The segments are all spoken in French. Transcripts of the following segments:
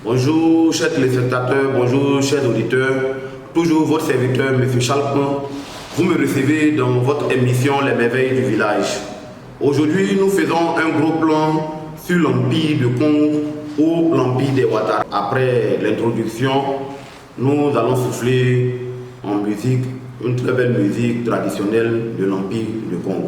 Bonjour chers téléspectateurs, bonjour chers auditeurs, toujours votre serviteur M. Chalpin. Vous me recevez dans votre émission Les Merveilles du Village. Aujourd'hui, nous faisons un gros plan sur l'Empire de Kong ou l'Empire des Ouattara. Après l'introduction, nous allons souffler en musique, une très belle musique traditionnelle de l'Empire de Kong.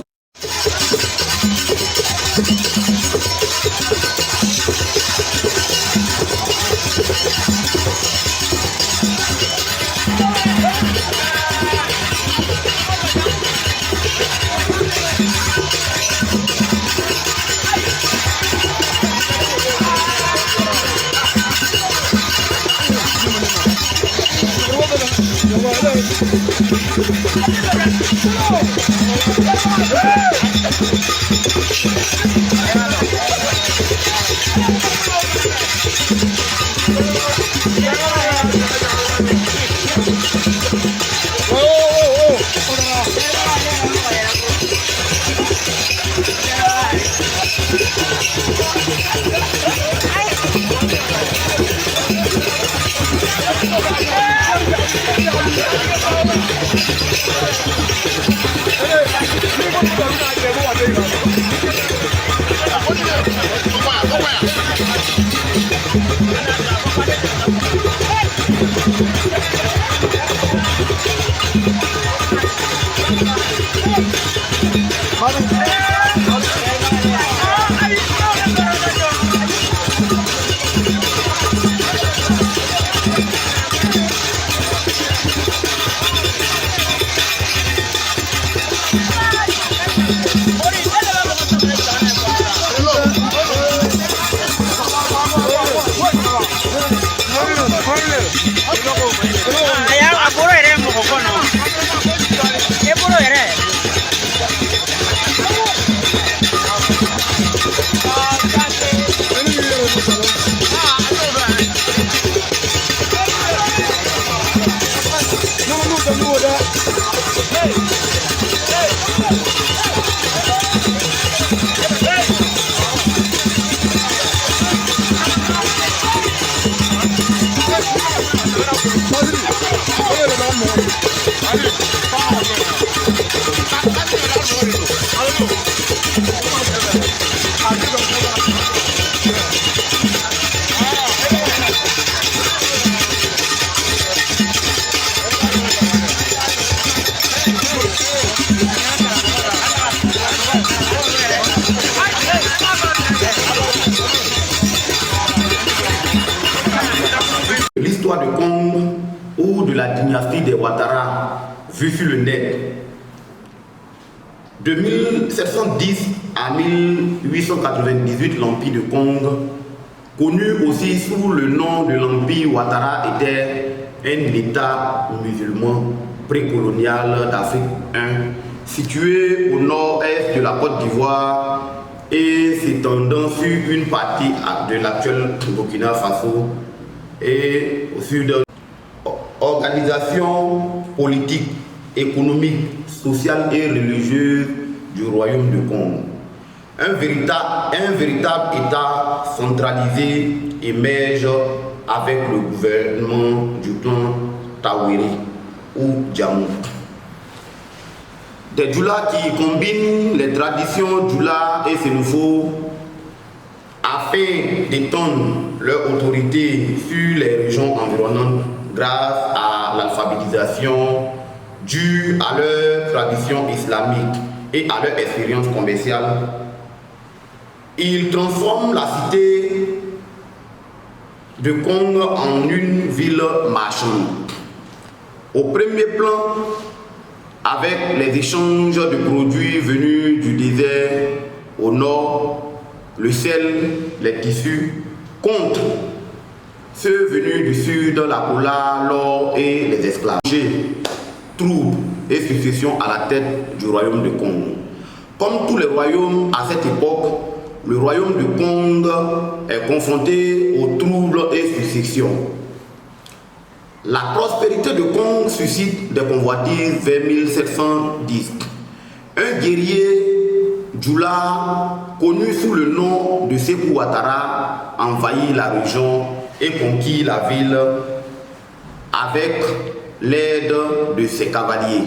L'histoire de Kong ou de la dynastie des Ouattara vue sur le net. De 1710 à 1898, l'Empire de Kong, connu aussi sous le nom de l'Empire Ouattara, était un État musulman précolonial d'Afrique 1, situé au nord-est de la Côte d'Ivoire et s'étendant sur une partie de l'actuel Burkina Faso et au sud. Organisation politique, économique, sociale et religieuse du royaume de Kong. Un véritable État centralisé émerge avec le gouvernement du clan Tawiri ou Djamou. Des Djoula qui combinent les traditions Djoula et Sénoufo afin d'étendre leur autorité sur les régions environnantes grâce à l'alphabétisation due à leur tradition islamique et à leur expérience commerciale. Ils transforment la cité de Kong en une ville marchande. Au premier plan, avec les échanges de produits venus du désert au nord, le sel, les tissus, contre ceux venus du sud, la cola, l'or et les esclaves. Troubles et succession à la tête du royaume de Kong. Comme tous les royaumes à cette époque, le royaume de Kong est confronté aux troubles et successions. La prospérité de Kong suscite des convoitises vers 1710. Un guerrier Djoula, connu sous le nom de Sékou Ouattara, envahit la région et conquis la ville avec l'aide de ses cavaliers.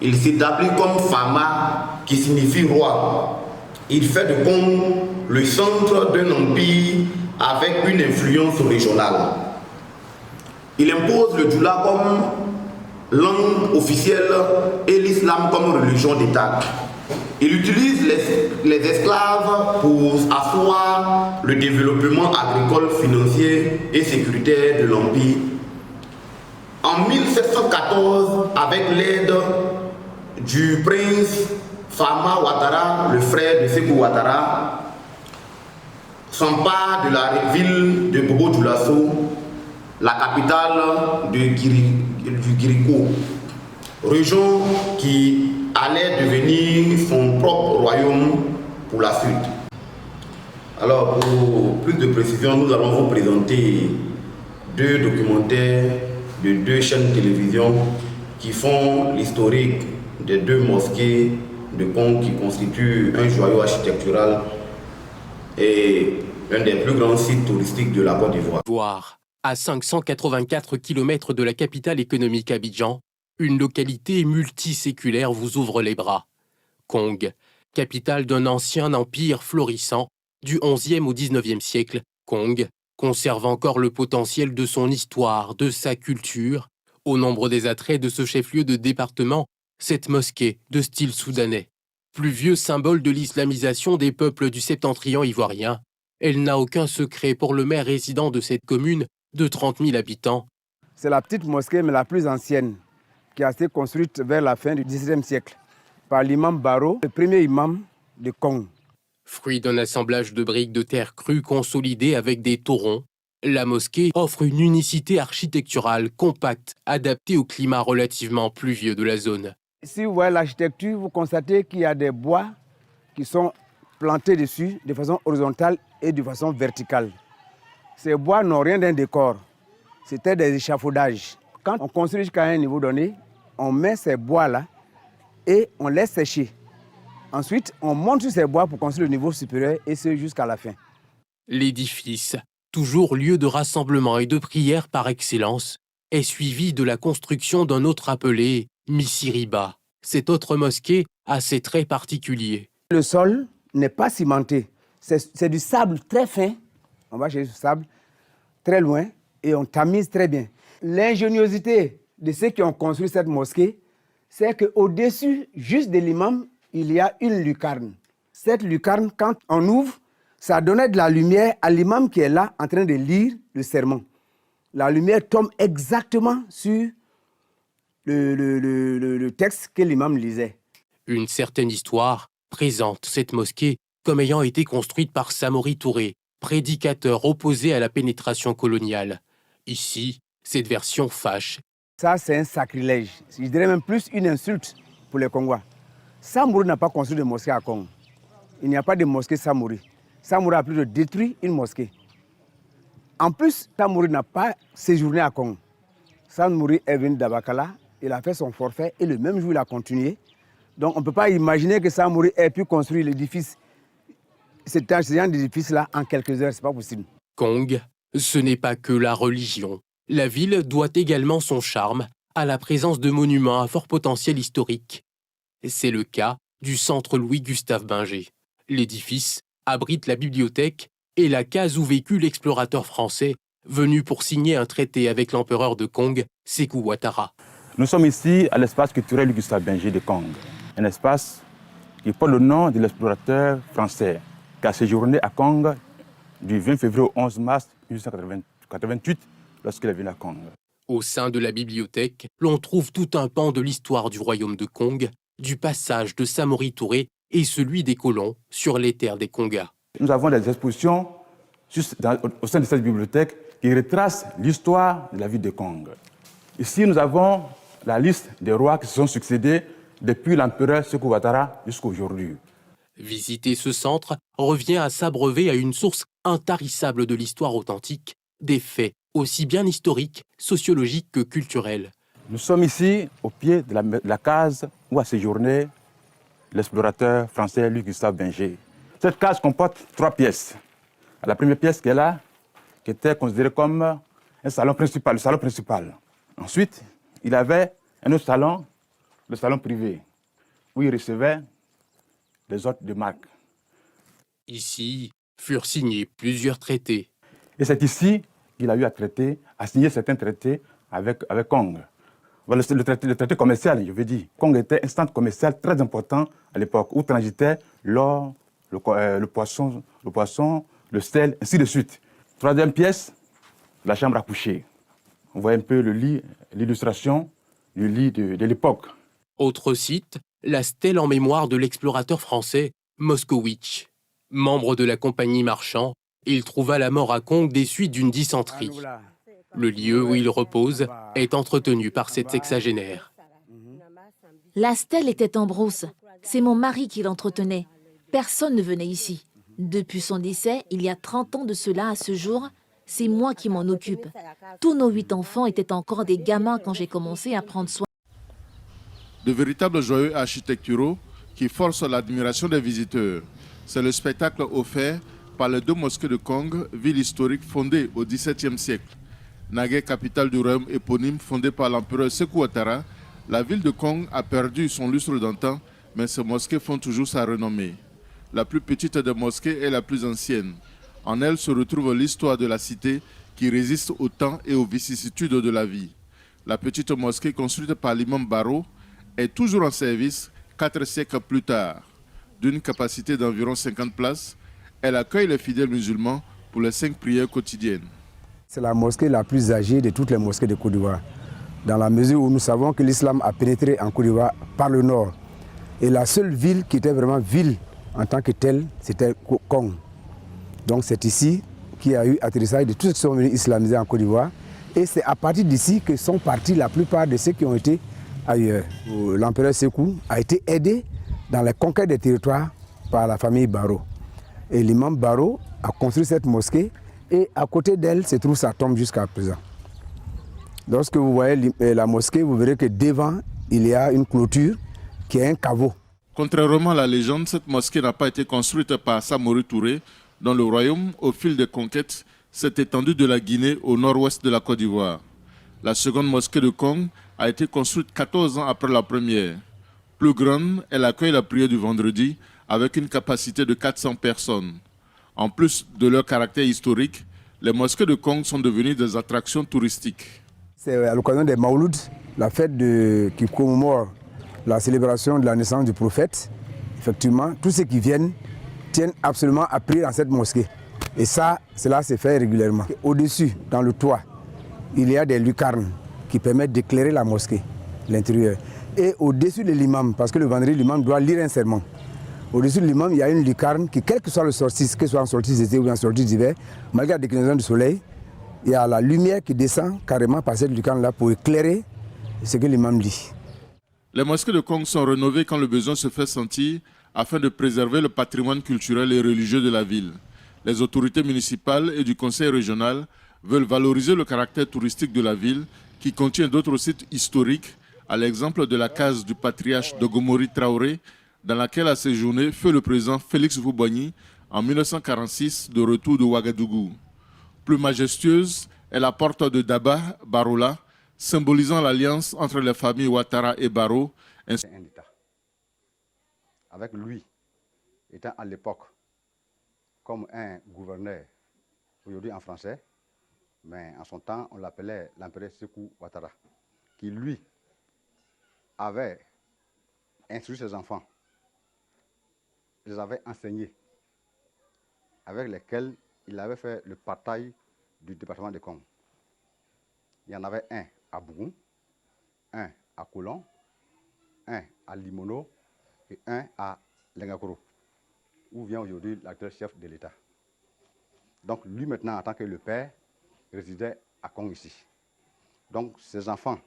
Il s'établit comme Fama, qui signifie roi. Il fait de Kong le centre d'un empire avec une influence régionale. Il impose le Djoula comme langue officielle et l'islam comme religion d'État. Il utilise les esclaves pour asseoir le développement agricole, financier et sécuritaire de l'Empire. En 1714, avec l'aide du prince Fama Ouattara, le frère de Sékou Ouattara, s'empare de la ville de Bobo Dioulasso, la capitale du Guirico, région qui allait devenir son propre royaume pour la suite. Alors, pour plus de précision, nous allons vous présenter deux documentaires de deux chaînes de télévision qui font l'historique des deux mosquées de Kong qui constituent un joyau architectural et un des plus grands sites touristiques de la Côte d'Ivoire. À 584 km de la capitale économique Abidjan, une localité multiséculaire vous ouvre les bras. Kong, capitale d'un ancien empire florissant du XIe au XIXe siècle, Kong conserve encore le potentiel de son histoire, de sa culture. Au nombre des attraits de ce chef-lieu de département, cette mosquée de style soudanais. Plus vieux symbole de l'islamisation des peuples du septentrion ivoirien, elle n'a aucun secret pour le maire résident de cette commune de 30 000 habitants. C'est la petite mosquée, mais la plus ancienne, qui a été construite vers la fin du XVIIe siècle par l'imam Baro, le premier imam de Kong. Fruit d'un assemblage de briques de terre crue consolidées avec des torons, la mosquée offre une unicité architecturale compacte, adaptée au climat relativement pluvieux de la zone. Si vous voyez l'architecture, vous constatez qu'il y a des bois qui sont plantés dessus de façon horizontale et de façon verticale. Ces bois n'ont rien d'un décor, c'était des échafaudages. Quand on construit jusqu'à un niveau donné, on met ces bois-là et on laisse sécher. Ensuite, on monte sur ces bois pour construire le niveau supérieur et ce jusqu'à la fin. L'édifice, toujours lieu de rassemblement et de prière par excellence, est suivi de la construction d'un autre appelé Misiriba. Cette autre mosquée a ses traits particuliers. Le sol n'est pas cimenté, c'est du sable très fin. On va chercher ce sable très loin et on tamise très bien. L'ingéniosité de ceux qui ont construit cette mosquée, c'est qu'au-dessus juste de l'imam, il y a une lucarne. Cette lucarne, quand on ouvre, ça donnait de la lumière à l'imam qui est là en train de lire le sermon. La lumière tombe exactement sur le texte que l'imam lisait. Une certaine histoire présente cette mosquée comme ayant été construite par Samori Touré, prédicateur opposé à la pénétration coloniale. Ici, cette version fâche. Ça, c'est un sacrilège. Je dirais même plus une insulte pour les Congolais. Samori n'a pas construit de mosquée à Kong. Il n'y a pas de mosquée Samori. Samori a plutôt détruit une mosquée. En plus, Samori n'a pas séjourné à Kong. Samori est venu d'Abakala, il a fait son forfait et le même jour, il a continué. Donc, on ne peut pas imaginer que Samori ait pu construire l'édifice, ce genre d'édifice-là, en quelques heures. Ce n'est pas possible. Kong, ce n'est pas que la religion. La ville doit également son charme à la présence de monuments à fort potentiel historique. C'est le cas du centre Louis-Gustave Binger. L'édifice abrite la bibliothèque et la case où vécut l'explorateur français venu pour signer un traité avec l'empereur de Kong, Sékou Ouattara. Nous sommes ici à l'espace culturel Louis-Gustave Binger de Kong, un espace qui porte le nom de l'explorateur français qui a séjourné à Kong du 20 février au 11 mars 1888 lorsqu'il est venu à Kong. Au sein de la bibliothèque, l'on trouve tout un pan de l'histoire du royaume de Kong, du passage de Samori Touré et celui des colons sur les terres des Kongas. Nous avons des expositions au sein de cette bibliothèque qui retracent l'histoire de la ville de Kong. Ici, nous avons la liste des rois qui se sont succédés depuis l'empereur Sékou Ouattara jusqu'à aujourd'hui. Visiter ce centre revient à s'abreuver à une source intarissable de l'histoire authentique, des faits aussi bien historiques, sociologiques que culturels. Nous sommes ici au pied de la case où a séjourné l'explorateur français Louis-Gustave Binger. Cette case comporte 3 pièces. La première pièce qui est là qui était considéré comme un salon principal, le salon principal. Ensuite, il avait un autre salon, le salon privé, où il recevait des hôtes de marque. Ici furent signés plusieurs traités. Et c'est ici qu'il a eu à signer certains traités avec Kong. Voilà, le traité commercial, je veux dire. Kong était un centre commercial très important à l'époque, où transitaient l'or, le poisson, le sel, ainsi de suite. Troisième pièce, la chambre à coucher. On voit un peu le lit, l'illustration du lit de l'époque. Autre site, la stèle en mémoire de l'explorateur français Moskowitz. Membre de la compagnie marchand, il trouva la mort à Kong des suites d'une dysenterie. Le lieu où il repose est entretenu par cet sexagénaire. La stèle était en bronze. C'est mon mari qui l'entretenait. Personne ne venait ici. Depuis son décès, il y a 30 ans de cela à ce jour, c'est moi qui m'en occupe. Tous nos 8 enfants étaient encore des gamins quand j'ai commencé à prendre soin. De véritables joyaux architecturaux qui forcent l'admiration des visiteurs. C'est le spectacle offert par les deux mosquées de Kong, ville historique fondée au XVIIe siècle. Naguère capitale du royaume éponyme fondé par l'empereur Sékou Ouattara, la ville de Kong a perdu son lustre d'antan, mais ces mosquées font toujours sa renommée. La plus petite des mosquées est la plus ancienne. En elle se retrouve l'histoire de la cité qui résiste au temps et aux vicissitudes de la vie. La petite mosquée construite par l'imam Baro est toujours en service 4 siècles plus tard. D'une capacité d'environ 50 places, elle accueille les fidèles musulmans pour les 5 prières quotidiennes. C'est la mosquée la plus âgée de toutes les mosquées de Côte d'Ivoire, dans la mesure où nous savons que l'islam a pénétré en Côte d'Ivoire par le nord. Et la seule ville qui était vraiment ville en tant que telle, c'était Kong. Donc c'est ici qu'il y a eu atterrissage de tous ceux qui sont venus islamiser en Côte d'Ivoire. Et c'est à partir d'ici que sont partis la plupart de ceux qui ont été ailleurs. L'empereur Sékou a été aidé dans la conquête des territoires par la famille Baro. Et l'imam Baro a construit cette mosquée et à côté d'elle se trouve sa tombe jusqu'à présent. Lorsque vous voyez la mosquée, vous verrez que devant, il y a une clôture qui est un caveau. Contrairement à la légende, cette mosquée n'a pas été construite par Samori Touré, dont le royaume, au fil des conquêtes, s'est étendu de la Guinée au nord-ouest de la Côte d'Ivoire. La seconde mosquée de Kong a été construite 14 ans après la première. Plus grande, elle accueille la prière du vendredi avec une capacité de 400 personnes. En plus de leur caractère historique, les mosquées de Kong sont devenues des attractions touristiques. C'est à l'occasion des Mauloud, la fête qui commémore la célébration de la naissance du prophète. Effectivement, tous ceux qui viennent tiennent absolument à prier dans cette mosquée. Et cela se fait régulièrement. Au-dessus, dans le toit, il y a des lucarnes qui permettent d'éclairer la mosquée, l'intérieur. Et au-dessus de l'imam, parce que le vendredi, l'imam doit lire un sermon. Au-dessus de l'imam, il y a une lucarne qui, quel que soit le solstice, que ce soit un solstice d'été ou un solstice d'hiver, malgré la déclinaison du soleil, il y a la lumière qui descend carrément par cette lucarne-là pour éclairer ce que l'imam dit. Les mosquées de Kong sont rénovées quand le besoin se fait sentir afin de préserver le patrimoine culturel et religieux de la ville. Les autorités municipales et du conseil régional veulent valoriser le caractère touristique de la ville qui contient d'autres sites historiques, à l'exemple de la case du patriarche Dogomori Traoré, dans laquelle a séjourné feu le président Félix Houphouët-Boigny en 1946 de retour de Ouagadougou. Plus majestueuse est la porte de Daba Barola, symbolisant l'alliance entre les familles Ouattara et Baro. Un État, avec lui étant à l'époque comme un gouverneur, aujourd'hui en français, mais en son temps on l'appelait l'empereur Sékou Ouattara, qui lui avait instruit ses enfants, les avait enseignés, avec lesquels il avait fait le partage du département de Kong. Il y en avait un à Bougou, un à Koulon, un à Limono et un à Lengakoro, où vient aujourd'hui l'actuel chef de l'État. Donc lui maintenant, en tant que le père, résidait à Kong ici. Donc ses enfants,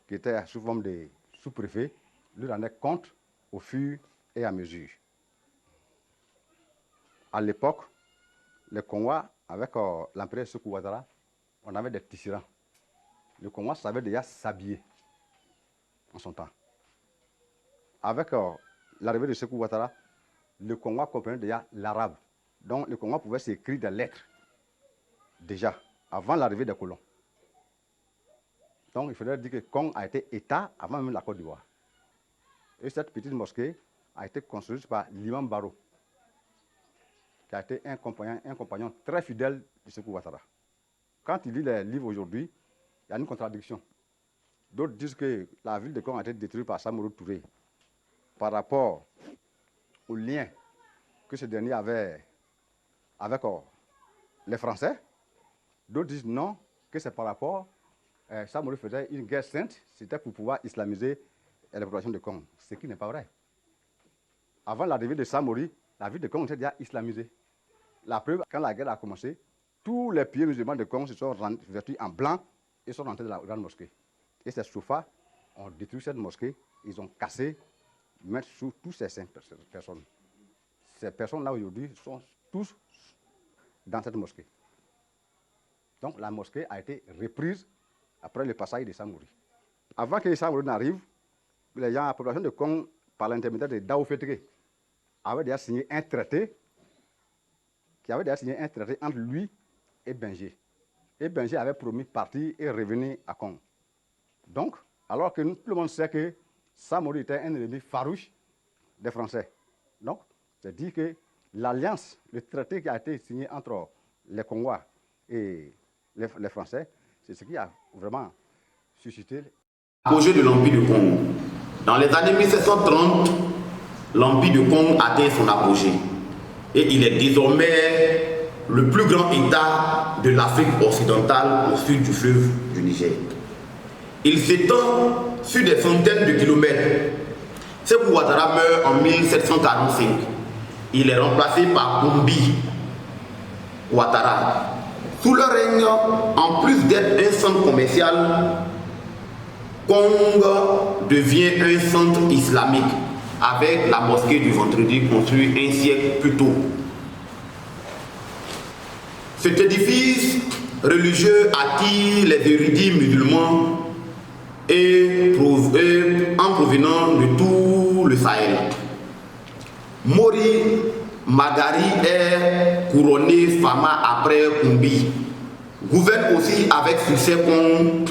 qui étaient sous forme de sous-préfets, lui rendaient compte au fur et à mesure. À l'époque, les Congolais, avec l'empereur Sékou Ouattara, on avait des tisserands. Le Congolais savait déjà s'habiller en son temps. Avec l'arrivée de Sékou Ouattara, le Congolais comprenait déjà l'arabe. Donc le Congolais pouvait s'écrire des lettres déjà, avant l'arrivée des colons. Donc il faudrait dire que Kong a été État avant même la Côte d'Ivoire. Et cette petite mosquée a été construite par l'imam Baro, qui a été un compagnon très fidèle de Sékou Ouattara. Quand il lit les livres aujourd'hui, il y a une contradiction. D'autres disent que la ville de Kong a été détruite par Samori Touré par rapport au lien que ce dernier avait avec les Français. D'autres disent non, que c'est par rapport, Samori faisait une guerre sainte, c'était pour pouvoir islamiser la population de Kong, ce qui n'est pas vrai. Avant l'arrivée de Samori, la ville de Kong était déjà islamisée. La preuve, quand la guerre a commencé, tous les pieds musulmans de Kong se sont vêtus en blanc et sont rentrés dans la grande mosquée. Et ces soufas ont détruit cette mosquée, ils ont cassé, mettre sous tous ces 5 personnes. Ces personnes-là aujourd'hui sont tous dans cette mosquée. Donc la mosquée a été reprise après le passage de Samori. Avant que Samori n'arrive, les gens, la population de Kong, par l'intermédiaire de Dao Fétré, avait déjà signé un traité entre lui et Benjé. Et Benjé avait promis partir et revenir à Kong. Donc, alors que tout le monde sait que Samori était un ennemi farouche des Français. Donc, c'est dit que l'alliance, le traité qui a été signé entre les Congois et les Français, c'est ce qui a vraiment suscité l'apogée de l'Empire du Congo. Dans les années 1730, l'Empire du Congo atteint son apogée. Et il est désormais le plus grand État de l'Afrique occidentale au sud du fleuve du Niger. Il s'étend sur des centaines de kilomètres. Sékou Ouattara meurt en 1745. Il est remplacé par Koumbi Ouattara. Sous leur règne, en plus d'être un centre commercial, Kong devient un centre islamique avec la mosquée du Vendredi construite un siècle plus tôt. Cet édifice religieux attire les érudits musulmans et en provenance de tout le Sahel. Mori Magari est couronné Fama après Koumbi. Gouverne aussi avec succès Kong,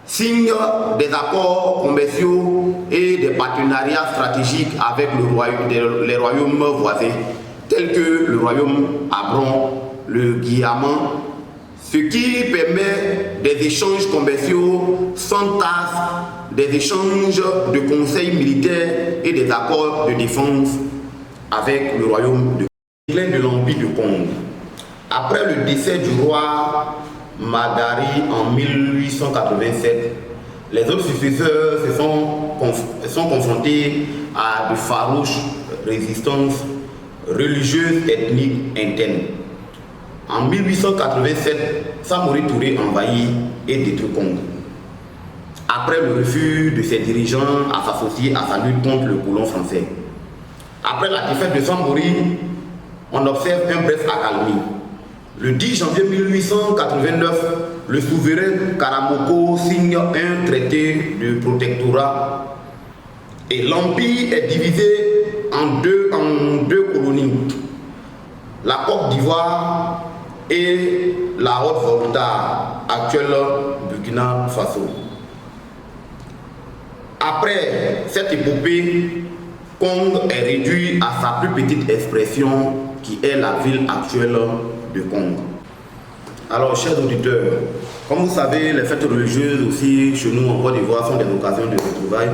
signe des accords commerciaux et des partenariats stratégiques avec les royaumes voisins, tels que le royaume Abron, le Guyaman, ce qui permet des échanges commerciaux sans tasse, des échanges de conseils militaires et des accords de défense avec le royaume de l'Empire du Congo. Après le décès du roi Magari en 1887, les autres successeurs sont confrontés à de farouches résistances religieuses, ethniques, internes. En 1887, Samori Touré envahit et détruit Congo. Après le refus de ses dirigeants à s'associer à sa lutte contre le colon français. Après la défaite de Samori, on observe un bref accalmie. Le 10 janvier 1889, le souverain Karamoko signe un traité de protectorat et l'Empire est divisé en deux colonies, la Côte d'Ivoire et la Haute-Volta, actuelle Burkina Faso. Après cette épopée, Kong est réduit à sa plus petite expression qui est la ville actuelle de Kong. Alors, chers auditeurs, comme vous savez, les fêtes religieuses aussi chez nous en Côte d'Ivoire sont des occasions de retrouvailles.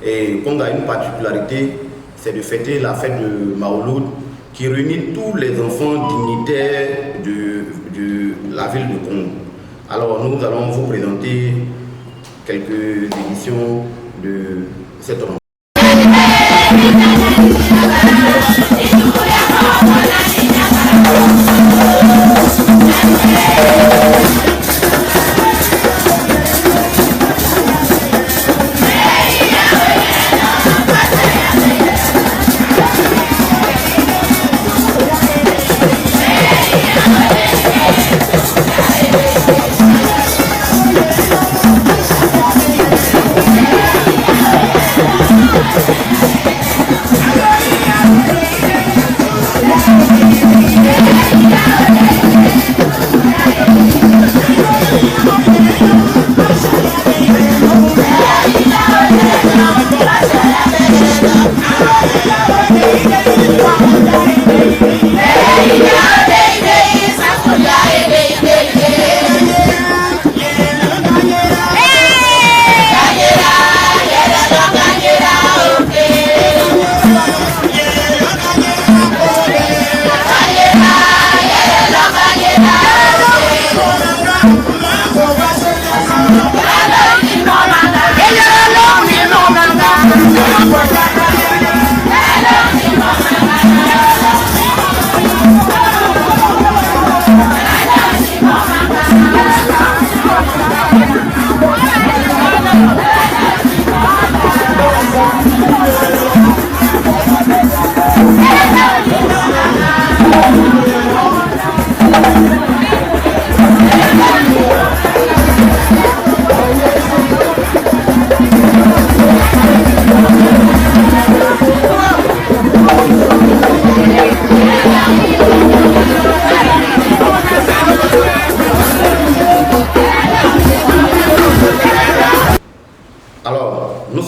Et Kong a une particularité, c'est de fêter la fête de Maouloud qui réunit tous les enfants dignitaires de la ville de Kong. Alors, nous allons vous présenter quelques éditions de cette rencontre.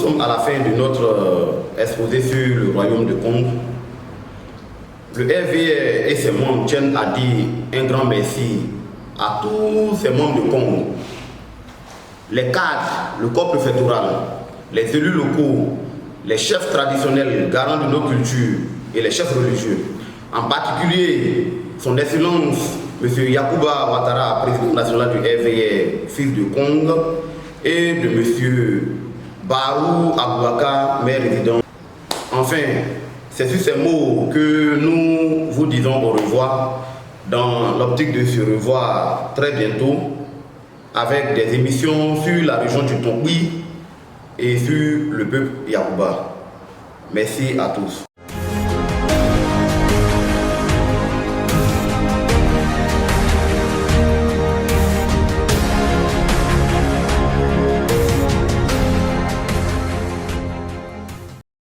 sommes à la fin de notre exposé sur le royaume de Congo. Le RVR et ses membres tiennent à dire un grand merci à tous ces membres de Congo, les cadres, le corps préfectoral, les élus locaux, les chefs traditionnels garants de nos cultures et les chefs religieux. En particulier, son Excellence M. Yacouba Ouattara, président national du RVR, fils de Congo, et de M. Barou Aboubakar, maire résident. Enfin, c'est sur ces mots que nous vous disons au revoir, dans l'optique de se revoir très bientôt avec des émissions sur la région du Tongui et sur le peuple Yacouba. Merci à tous.